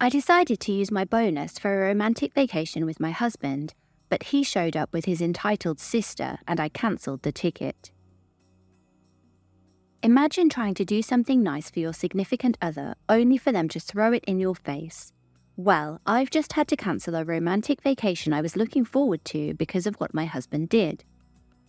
I decided to use my bonus for a romantic vacation with my husband, but he showed up with his entitled sister and I cancelled the ticket. Imagine trying to do something nice for your significant other only for them to throw it in your face. Well, I've just had to cancel a romantic vacation I was looking forward to because of what my husband did.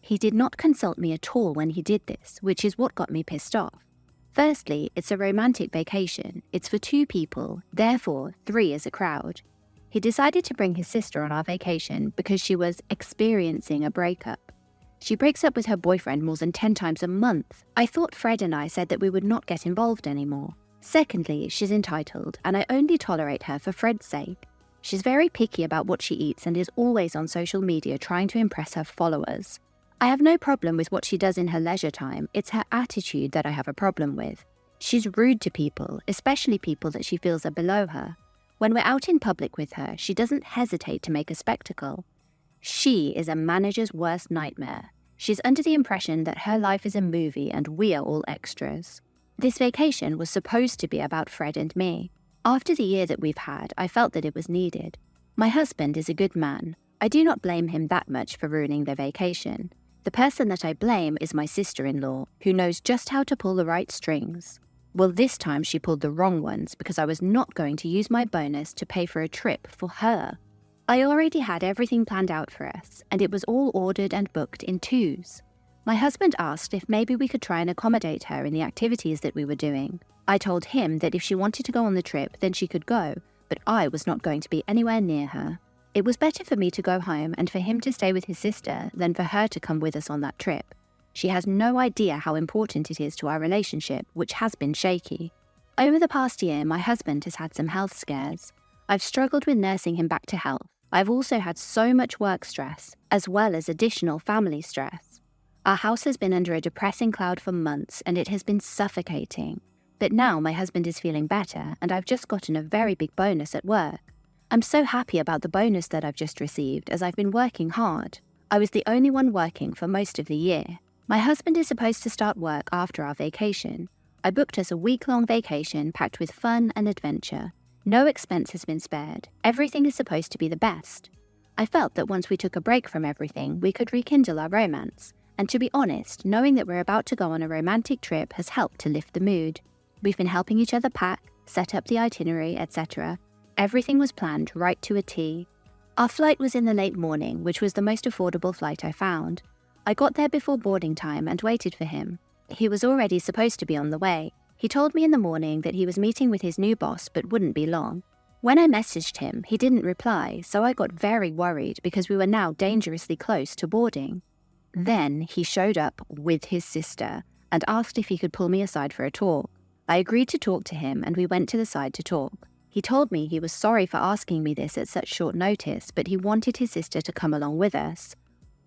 He did not consult me at all when he did this, which is what got me pissed off. Firstly, it's a romantic vacation. It's for 2 people, therefore 3 is a crowd. He decided to bring his sister on our vacation because she was experiencing a breakup. She breaks up with her boyfriend more than 10 times a month. I thought Fred and I said that we would not get involved anymore. Secondly, she's entitled, and I only tolerate her for Fred's sake. She's very picky about what she eats and is always on social media trying to impress her followers. I have no problem with what she does in her leisure time, it's her attitude that I have a problem with. She's rude to people, especially people that she feels are below her. When we're out in public with her, she doesn't hesitate to make a spectacle. She is a manager's worst nightmare. She's under the impression that her life is a movie and we are all extras. This vacation was supposed to be about Fred and me. After the year that we've had, I felt that it was needed. My husband is a good man. I do not blame him that much for ruining their vacation. The person that I blame is my sister-in-law, who knows just how to pull the right strings. Well, this time she pulled the wrong ones because I was not going to use my bonus to pay for a trip for her. I already had everything planned out for us, and it was all ordered and booked in 2s. My husband asked if maybe we could try and accommodate her in the activities that we were doing. I told him that if she wanted to go on the trip, then she could go, but I was not going to be anywhere near her. It was better for me to go home and for him to stay with his sister than for her to come with us on that trip. She has no idea how important it is to our relationship, which has been shaky. Over the past year, my husband has had some health scares. I've struggled with nursing him back to health. I've also had so much work stress, as well as additional family stress. Our house has been under a depressing cloud for months and it has been suffocating. But now my husband is feeling better and I've just gotten a very big bonus at work. I'm so happy about the bonus that I've just received as I've been working hard. I was the only one working for most of the year. My husband is supposed to start work after our vacation. I booked us a week-long vacation packed with fun and adventure. No expense has been spared. Everything is supposed to be the best. I felt that once we took a break from everything, we could rekindle our romance. And to be honest, knowing that we're about to go on a romantic trip has helped to lift the mood. We've been helping each other pack, set up the itinerary, etc. Everything was planned right to a T. Our flight was in the late morning, which was the most affordable flight I found. I got there before boarding time and waited for him. He was already supposed to be on the way. He told me in the morning that he was meeting with his new boss but wouldn't be long. When I messaged him, he didn't reply, so I got very worried because we were now dangerously close to boarding. Then he showed up with his sister and asked if he could pull me aside for a talk. I agreed to talk to him and we went to the side to talk. He told me he was sorry for asking me this at such short notice, but he wanted his sister to come along with us.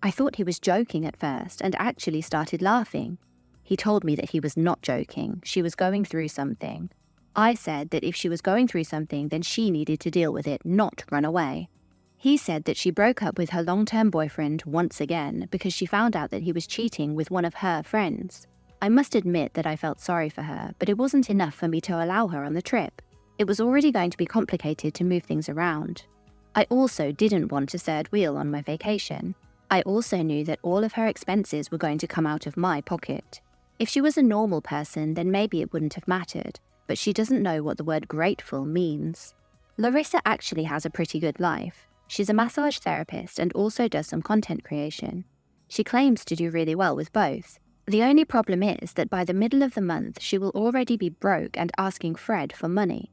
I thought he was joking at first and actually started laughing. He told me that he was not joking, she was going through something. I said that if she was going through something, then she needed to deal with it, not run away. He said that she broke up with her long-term boyfriend once again because she found out that he was cheating with one of her friends. I must admit that I felt sorry for her, but it wasn't enough for me to allow her on the trip. It was already going to be complicated to move things around. I also didn't want a third wheel on my vacation. I also knew that all of her expenses were going to come out of my pocket. If she was a normal person, then maybe it wouldn't have mattered, but she doesn't know what the word grateful means. Larissa actually has a pretty good life. She's a massage therapist and also does some content creation. She claims to do really well with both. The only problem is that by the middle of the month, she will already be broke and asking Fred for money.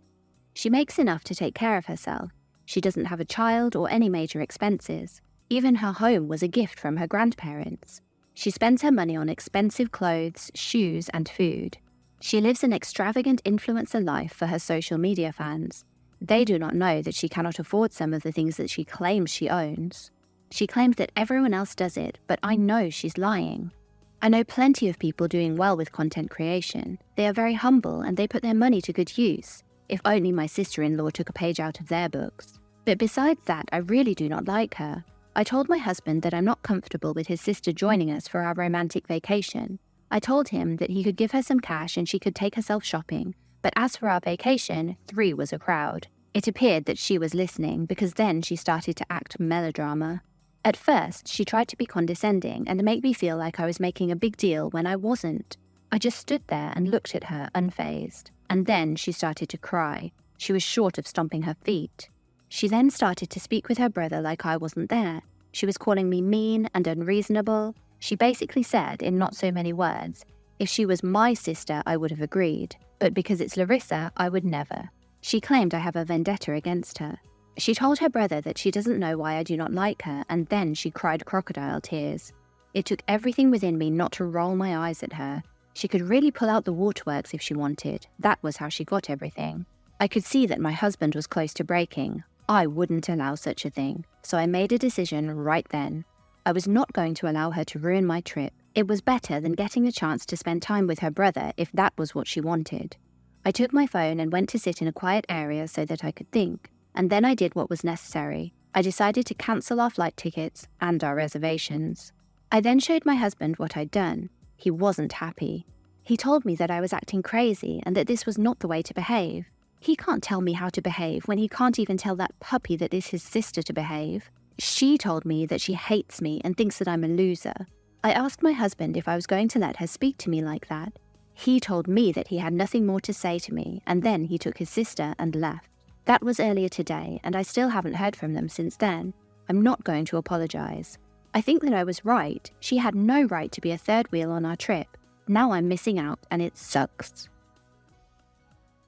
She makes enough to take care of herself. She doesn't have a child or any major expenses. Even her home was a gift from her grandparents. She spends her money on expensive clothes, shoes, and food. She lives an extravagant influencer life for her social media fans. They do not know that she cannot afford some of the things that she claims she owns. She claims that everyone else does it, but I know she's lying. I know plenty of people doing well with content creation. They are very humble and they put their money to good use. If only my sister-in-law took a page out of their books. But besides that, I really do not like her. I told my husband that I'm not comfortable with his sister joining us for our romantic vacation. I told him that he could give her some cash and she could take herself shopping, but as for our vacation, 3 was a crowd. It appeared that she was listening because then she started to act melodrama. At first, she tried to be condescending and make me feel like I was making a big deal when I wasn't. I just stood there and looked at her unfazed, and then she started to cry. She was short of stomping her feet. She then started to speak with her brother like I wasn't there. She was calling me mean and unreasonable. She basically said, in not so many words, if she was my sister, I would have agreed, but because it's Larissa, I would never. She claimed I have a vendetta against her. She told her brother that she doesn't know why I do not like her, and then she cried crocodile tears. It took everything within me not to roll my eyes at her. She could really pull out the waterworks if she wanted. That was how she got everything. I could see that my husband was close to breaking. I wouldn't allow such a thing, so I made a decision right then. I was not going to allow her to ruin my trip. It was better than getting a chance to spend time with her brother if that was what she wanted. I took my phone and went to sit in a quiet area so that I could think, and then I did what was necessary. I decided to cancel our flight tickets and our reservations. I then showed my husband what I'd done. He wasn't happy. He told me that I was acting crazy and that this was not the way to behave. He can't tell me how to behave when he can't even tell that puppy that is his sister to behave. She told me that she hates me and thinks that I'm a loser. I asked my husband if I was going to let her speak to me like that. He told me that he had nothing more to say to me, and then he took his sister and left. That was earlier today, and I still haven't heard from them since then. I'm not going to apologize. I think that I was right. She had no right to be a third wheel on our trip. Now I'm missing out, and it sucks.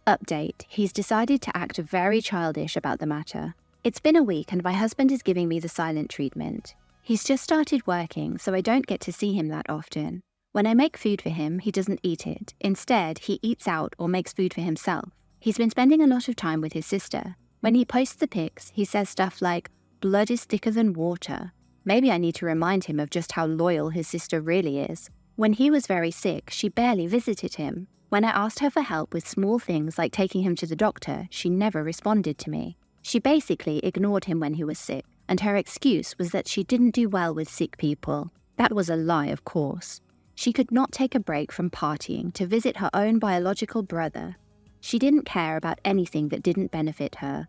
Update. He's decided to act very childish about the matter. It's been a week and my husband is giving me the silent treatment. He's just started working, so I don't get to see him that often. When I make food for him, he doesn't eat it. Instead, he eats out or makes food for himself. He's been spending a lot of time with his sister. When he posts the pics, he says stuff like, "Blood is thicker than water." Maybe I need to remind him of just how loyal his sister really is. When he was very sick, she barely visited him. When I asked her for help with small things like taking him to the doctor, she never responded to me. She basically ignored him when he was sick, and her excuse was that she didn't do well with sick people. That was a lie, of course. She could not take a break from partying to visit her own biological brother. She didn't care about anything that didn't benefit her.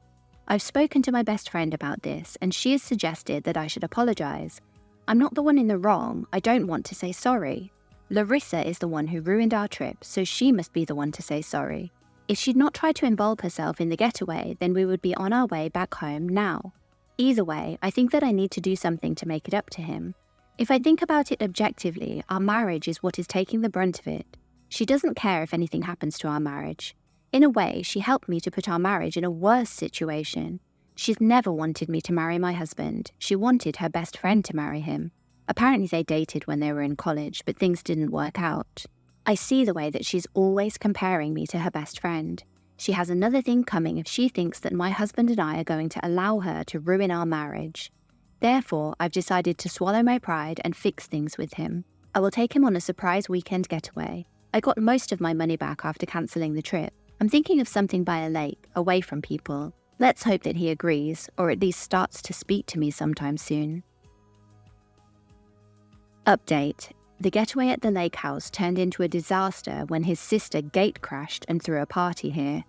I've spoken to my best friend about this, and she has suggested that I should apologize. I'm not the one in the wrong. I don't want to say sorry. Larissa is the one who ruined our trip, so she must be the one to say sorry. If she'd not tried to involve herself in the getaway, then we would be on our way back home now. Either way, I think that I need to do something to make it up to him. If I think about it objectively, our marriage is what is taking the brunt of it. She doesn't care if anything happens to our marriage. In a way, she helped me to put our marriage in a worse situation. She's never wanted me to marry my husband. She wanted her best friend to marry him. Apparently they dated when they were in college, but things didn't work out. I see the way that she's always comparing me to her best friend. She has another thing coming if she thinks that my husband and I are going to allow her to ruin our marriage. Therefore, I've decided to swallow my pride and fix things with him. I will take him on a surprise weekend getaway. I got most of my money back after cancelling the trip. I'm thinking of something by a lake, away from people. Let's hope that he agrees, or at least starts to speak to me sometime soon. Update. The getaway at the lake house turned into a disaster when his sister gate crashed and threw a party here.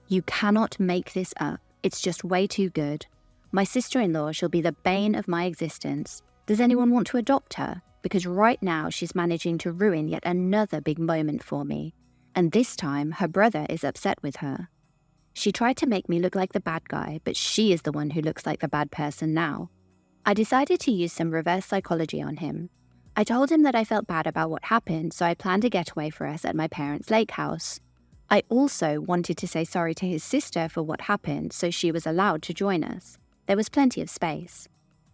You cannot make this up. It's just way too good. My sister-in-law shall be the bane of my existence. Does anyone want to adopt her? Because right now she's managing to ruin yet another big moment for me. And this time, her brother is upset with her. She tried to make me look like the bad guy, but she is the one who looks like the bad person now. I decided to use some reverse psychology on him. I told him that I felt bad about what happened, so I planned a getaway for us at my parents' lake house. I also wanted to say sorry to his sister for what happened, so she was allowed to join us. There was plenty of space.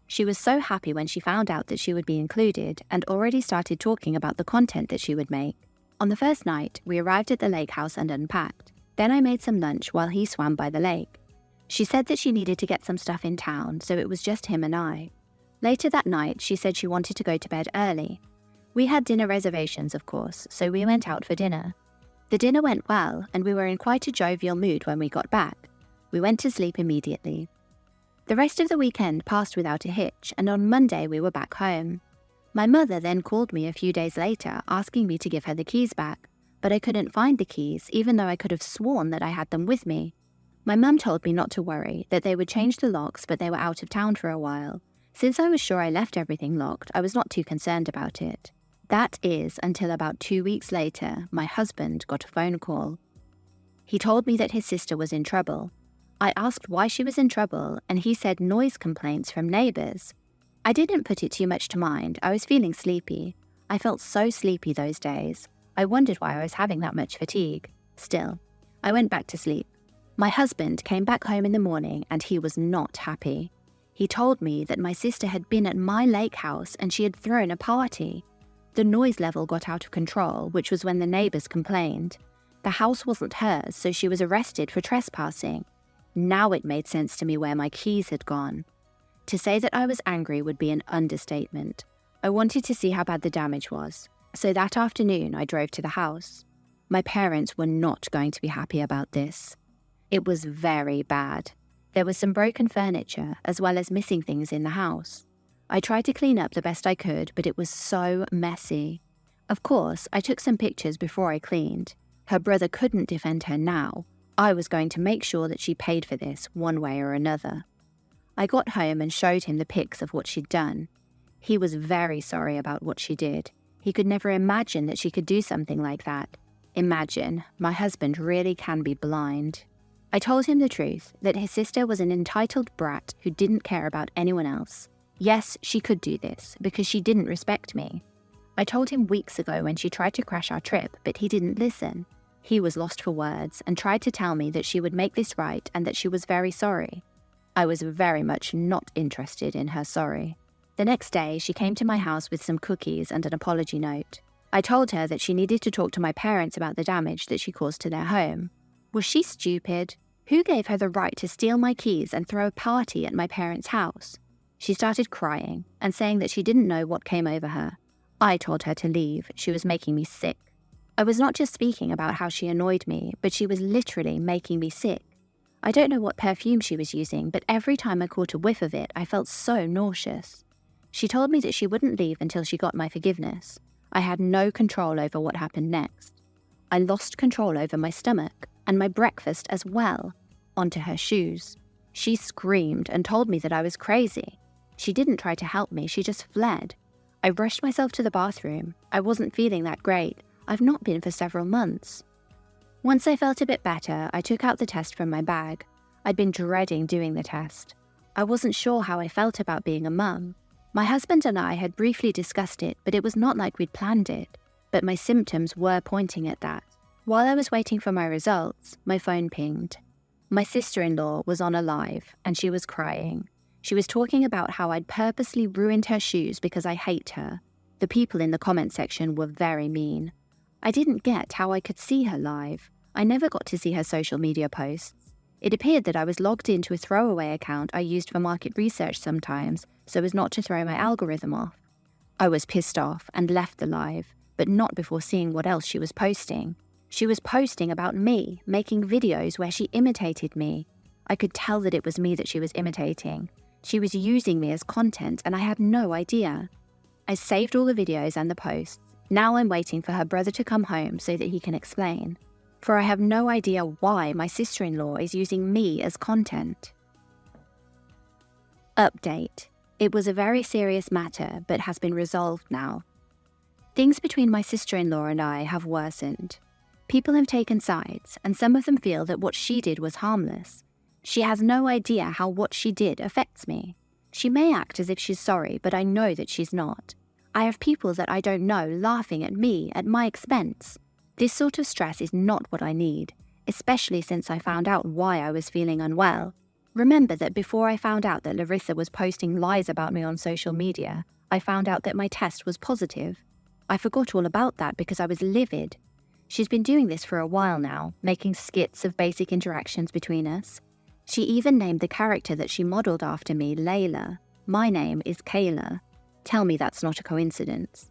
She was so happy when she found out that she would be included and already started talking about the content that she would make. On the first night, we arrived at the lake house and unpacked. Then I made some lunch while he swam by the lake. She said that she needed to get some stuff in town, so it was just him and I. Later that night, she said she wanted to go to bed early. We had dinner reservations, of course, so we went out for dinner. The dinner went well, and we were in quite a jovial mood when we got back. We went to sleep immediately. The rest of the weekend passed without a hitch, and on Monday we were back home. My mother then called me a few days later, asking me to give her the keys back, but I couldn't find the keys, even though I could have sworn that I had them with me. My mum told me not to worry, that they would change the locks, but they were out of town for a while. Since I was sure I left everything locked, I was not too concerned about it. That is until about 2 weeks later, my husband got a phone call. He told me that his sister was in trouble. I asked why she was in trouble, and he said noise complaints from neighbours. I didn't put it too much to mind. I was feeling sleepy. I felt so sleepy those days. I wondered why I was having that much fatigue. Still, I went back to sleep. My husband came back home in the morning and he was not happy. He told me that my sister had been at my lake house and she had thrown a party. The noise level got out of control, which was when the neighbours complained. The house wasn't hers, so she was arrested for trespassing. Now it made sense to me where my keys had gone. To say that I was angry would be an understatement. I wanted to see how bad the damage was. So that afternoon I drove to the house. My parents were not going to be happy about this. It was very bad. There was some broken furniture, as well as missing things in the house. I tried to clean up the best I could, but it was so messy. Of course, I took some pictures before I cleaned. Her brother couldn't defend her now. I was going to make sure that she paid for this one way or another. I got home and showed him the pics of what she'd done. He was very sorry about what she did. He could never imagine that she could do something like that. Imagine, my husband really can be blind. I told him the truth, that his sister was an entitled brat who didn't care about anyone else. Yes, she could do this, because she didn't respect me. I told him weeks ago when she tried to crash our trip, but he didn't listen. He was lost for words and tried to tell me that she would make this right and that she was very sorry. I was very much not interested in her sorry. The next day, she came to my house with some cookies and an apology note. I told her that she needed to talk to my parents about the damage that she caused to their home. Was she stupid? Who gave her the right to steal my keys and throw a party at my parents' house? She started crying and saying that she didn't know what came over her. I told her to leave. She was making me sick. I was not just speaking about how she annoyed me, but she was literally making me sick. I don't know what perfume she was using, but every time I caught a whiff of it, I felt so nauseous. She told me that she wouldn't leave until she got my forgiveness. I had no control over what happened next. I lost control over my stomach, and my breakfast as well, onto her shoes. She screamed and told me that I was crazy. She didn't try to help me, she just fled. I rushed myself to the bathroom. I wasn't feeling that great. I've not been for several months. Once I felt a bit better, I took out the test from my bag. I'd been dreading doing the test. I wasn't sure how I felt about being a mum. My husband and I had briefly discussed it, but it was not like we'd planned it. But my symptoms were pointing at that. While I was waiting for my results, my phone pinged. My sister-in-law was on a live, and she was crying. She was talking about how I'd purposely ruined her shoes because I hate her. The people in the comment section were very mean. I didn't get how I could see her live. I never got to see her social media posts. It appeared that I was logged into a throwaway account I used for market research sometimes, so as not to throw my algorithm off. I was pissed off and left the live, but not before seeing what else she was posting. She was posting about me, making videos where she imitated me. I could tell that it was me that she was imitating. She was using me as content, and I had no idea. I saved all the videos and the posts. Now I'm waiting for her brother to come home so that he can explain. For I have no idea why my sister-in-law is using me as content. Update. It was a very serious matter, but has been resolved now. Things between my sister-in-law and I have worsened. People have taken sides, and some of them feel that what she did was harmless. She has no idea how what she did affects me. She may act as if she's sorry, but I know that she's not. I have people that I don't know laughing at me at my expense. This sort of stress is not what I need, especially since I found out why I was feeling unwell. Remember that before I found out that Larissa was posting lies about me on social media, I found out that my test was positive. I forgot all about that because I was livid. She's been doing this for a while now, making skits of basic interactions between us. She even named the character that she modelled after me Layla. My name is Kayla. Tell me that's not a coincidence.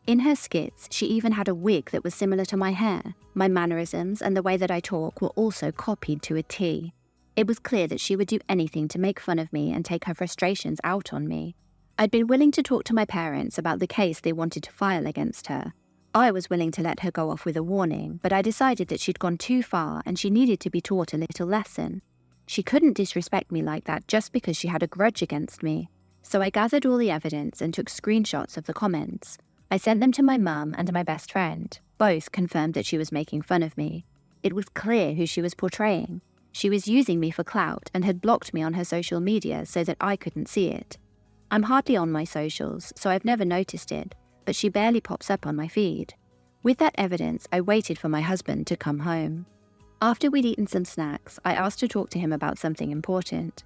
In her skits, she even had a wig that was similar to my hair. My mannerisms and the way that I talk were also copied to a T. It was clear that she would do anything to make fun of me and take her frustrations out on me. I'd been willing to talk to my parents about the case they wanted to file against her. I was willing to let her go off with a warning, but I decided that she'd gone too far and she needed to be taught a little lesson. She couldn't disrespect me like that just because she had a grudge against me. So I gathered all the evidence and took screenshots of the comments. I sent them to my mum and my best friend. Both confirmed that she was making fun of me. It was clear who she was portraying. She was using me for clout and had blocked me on her social media so that I couldn't see it. I'm hardly on my socials, so I've never noticed it, but she barely pops up on my feed. With that evidence, I waited for my husband to come home. After we'd eaten some snacks, I asked to talk to him about something important.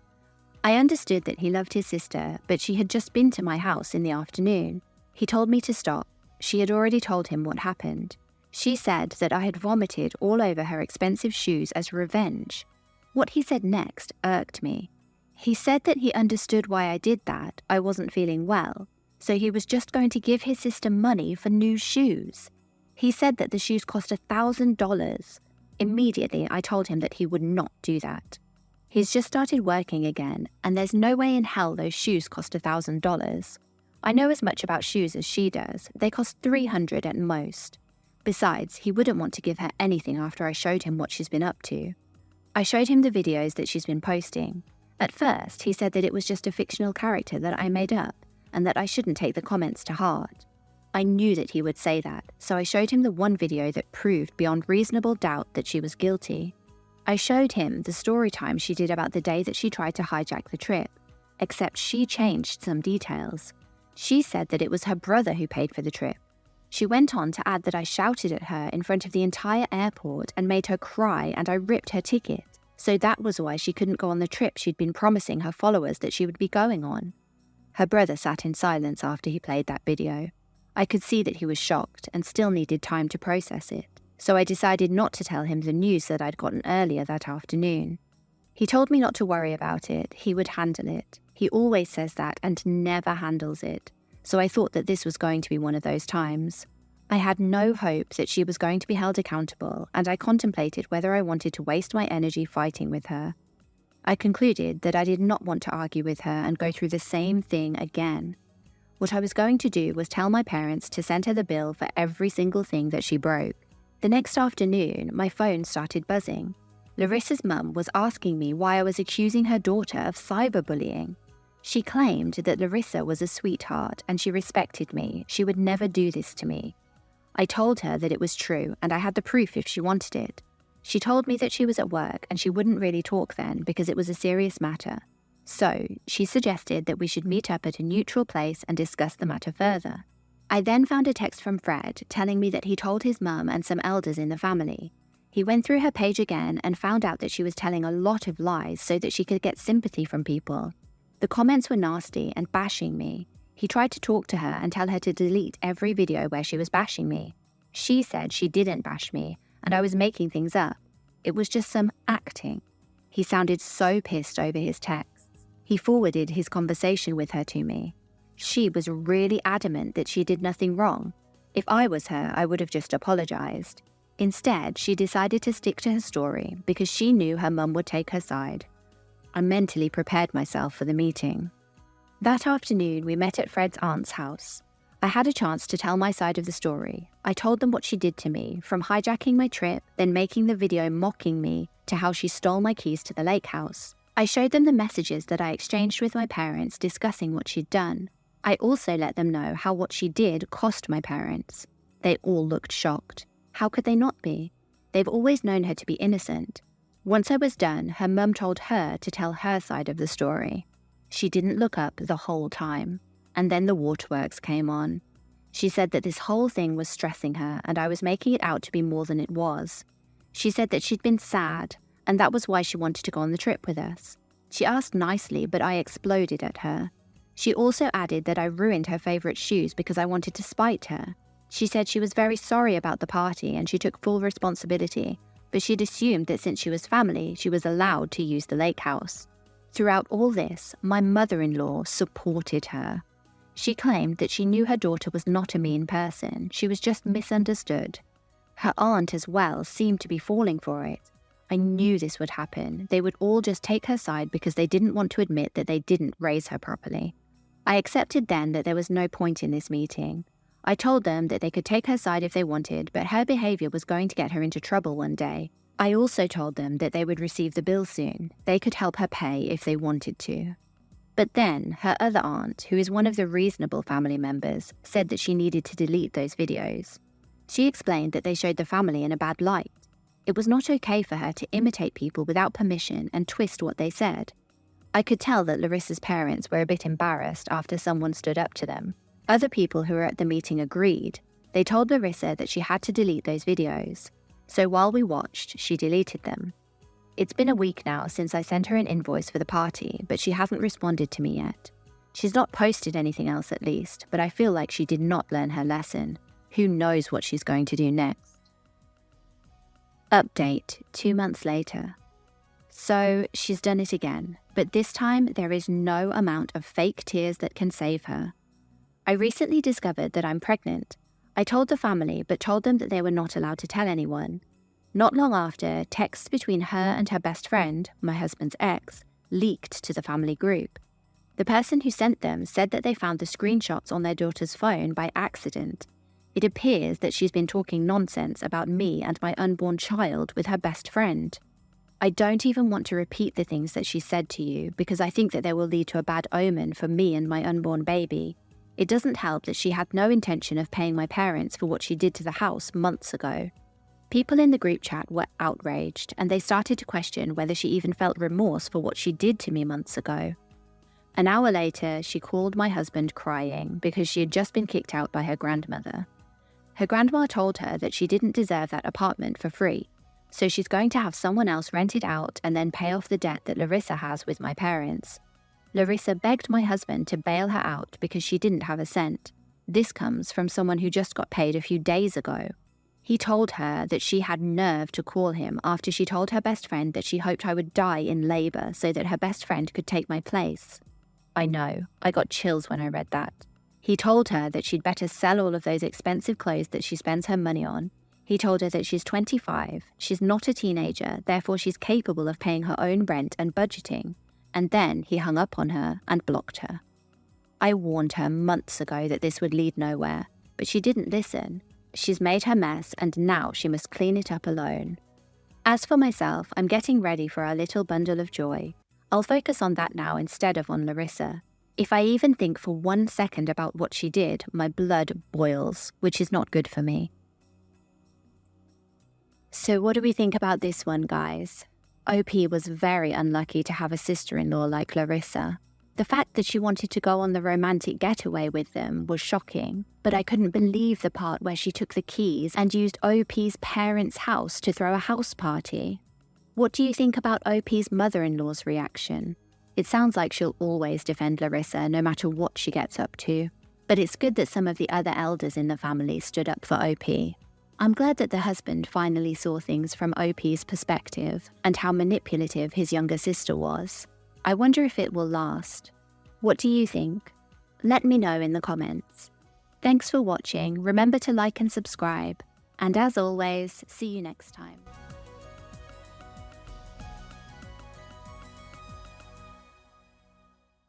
I understood that he loved his sister, but she had just been to my house in the afternoon. He told me to stop. She had already told him what happened. She said that I had vomited all over her expensive shoes as revenge. What he said next irked me. He said that he understood why I did that. I wasn't feeling well, so he was just going to give his sister money for new shoes. He said that the shoes cost $1,000. Immediately, I told him that he would not do that. He's just started working again, and there's no way in hell those shoes cost $1,000. I know as much about shoes as she does. They cost $300 at most. Besides, he wouldn't want to give her anything after I showed him what she's been up to. I showed him the videos that she's been posting. At first, he said that it was just a fictional character that I made up, and that I shouldn't take the comments to heart. I knew that he would say that, so I showed him the one video that proved beyond reasonable doubt that she was guilty. I showed him the story time she did about the day that she tried to hijack the trip, except she changed some details. She said that it was her brother who paid for the trip. She went on to add that I shouted at her in front of the entire airport and made her cry, and I ripped her ticket. So that was why she couldn't go on the trip she'd been promising her followers that she would be going on. Her brother sat in silence after he played that video. I could see that he was shocked and still needed time to process it, so I decided not to tell him the news that I'd gotten earlier that afternoon. He told me not to worry about it, he would handle it. He always says that and never handles it, so I thought that this was going to be one of those times. I had no hope that she was going to be held accountable, and I contemplated whether I wanted to waste my energy fighting with her. I concluded that I did not want to argue with her and go through the same thing again. What I was going to do was tell my parents to send her the bill for every single thing that she broke. The next afternoon, my phone started buzzing. Larissa's mum was asking me why I was accusing her daughter of cyberbullying. She claimed that Larissa was a sweetheart and she respected me. She would never do this to me. I told her that it was true and I had the proof if she wanted it. She told me that she was at work and she wouldn't really talk then because it was a serious matter. So, she suggested that we should meet up at a neutral place and discuss the matter further. I then found a text from Fred telling me that he told his mum and some elders in the family. He went through her page again and found out that she was telling a lot of lies so that she could get sympathy from people. The comments were nasty and bashing me. He tried to talk to her and tell her to delete every video where she was bashing me. She said she didn't bash me and I was making things up. It was just some acting. He sounded so pissed over his texts. He forwarded his conversation with her to me. She was really adamant that she did nothing wrong. If I was her, I would have just apologized. Instead, she decided to stick to her story because she knew her mum would take her side. I mentally prepared myself for the meeting. That afternoon, we met at Fred's aunt's house. I had a chance to tell my side of the story. I told them what she did to me, from hijacking my trip, then making the video mocking me, to how she stole my keys to the lake house. I showed them the messages that I exchanged with my parents discussing what she'd done. I also let them know how what she did cost my parents. They all looked shocked. How could they not be? They've always known her to be innocent. Once I was done, her mum told her to tell her side of the story. She didn't look up the whole time. And then the waterworks came on. She said that this whole thing was stressing her and I was making it out to be more than it was. She said that she'd been sad, and that was why she wanted to go on the trip with us. She asked nicely, but I exploded at her. She also added that I ruined her favourite shoes because I wanted to spite her. She said she was very sorry about the party and she took full responsibility, but she'd assumed that since she was family, she was allowed to use the lake house. Throughout all this, my mother-in-law supported her. She claimed that she knew her daughter was not a mean person, she was just misunderstood. Her aunt as well seemed to be falling for it. I knew this would happen. They would all just take her side because they didn't want to admit that they didn't raise her properly. I accepted then that there was no point in this meeting. I told them that they could take her side if they wanted, but her behaviour was going to get her into trouble one day. I also told them that they would receive the bill soon. They could help her pay if they wanted to. But then, her other aunt, who is one of the reasonable family members, said that she needed to delete those videos. She explained that they showed the family in a bad light. It was not okay for her to imitate people without permission and twist what they said. I could tell that Larissa's parents were a bit embarrassed after someone stood up to them. Other people who were at the meeting agreed. They told Larissa that she had to delete those videos. So while we watched, she deleted them. It's been a week now since I sent her an invoice for the party, but she hasn't responded to me yet. She's not posted anything else at least, but I feel like she did not learn her lesson. Who knows what she's going to do next? Update 2 months later. So she's done it again, but this time there is no amount of fake tears that can save her. I recently discovered that I'm pregnant. I told the family, but told them that they were not allowed to tell anyone. Not long after, texts between her and her best friend, my husband's ex, leaked to the family group. The person who sent them said that they found the screenshots on their daughter's phone by accident. It appears that she's been talking nonsense about me and my unborn child with her best friend. I don't even want to repeat the things that she said to you because I think that they will lead to a bad omen for me and my unborn baby. It doesn't help that she had no intention of paying my parents for what she did to the house months ago. People in the group chat were outraged, and they started to question whether she even felt remorse for what she did to me months ago. An hour later, she called my husband crying because she had just been kicked out by her grandmother. Her grandma told her that she didn't deserve that apartment for free, so she's going to have someone else rent it out and then pay off the debt that Larissa has with my parents. Larissa begged my husband to bail her out because she didn't have a cent. This comes from someone who just got paid a few days ago. He told her that she had nerve to call him after she told her best friend that she hoped I would die in labor so that her best friend could take my place. I know, I got chills when I read that. He told her that she'd better sell all of those expensive clothes that she spends her money on. He told her that she's 25, she's not a teenager, therefore she's capable of paying her own rent and budgeting. And then he hung up on her and blocked her. I warned her months ago that this would lead nowhere, but she didn't listen. She's made her mess and now she must clean it up alone. As for myself, I'm getting ready for our little bundle of joy. I'll focus on that now instead of on Larissa. If I even think for 1 second about what she did, my blood boils, which is not good for me. So what do we think about this one, guys? OP was very unlucky to have a sister-in-law like Larissa. The fact that she wanted to go on the romantic getaway with them was shocking, but I couldn't believe the part where she took the keys and used OP's parents' house to throw a house party. What do you think about OP's mother-in-law's reaction? It sounds like she'll always defend Larissa no matter what she gets up to, but it's good that some of the other elders in the family stood up for OP. I'm glad that the husband finally saw things from OP's perspective and how manipulative his younger sister was. I wonder if it will last. What do you think? Let me know in the comments. Thanks for watching. Remember to like and subscribe. And as always, see you next time.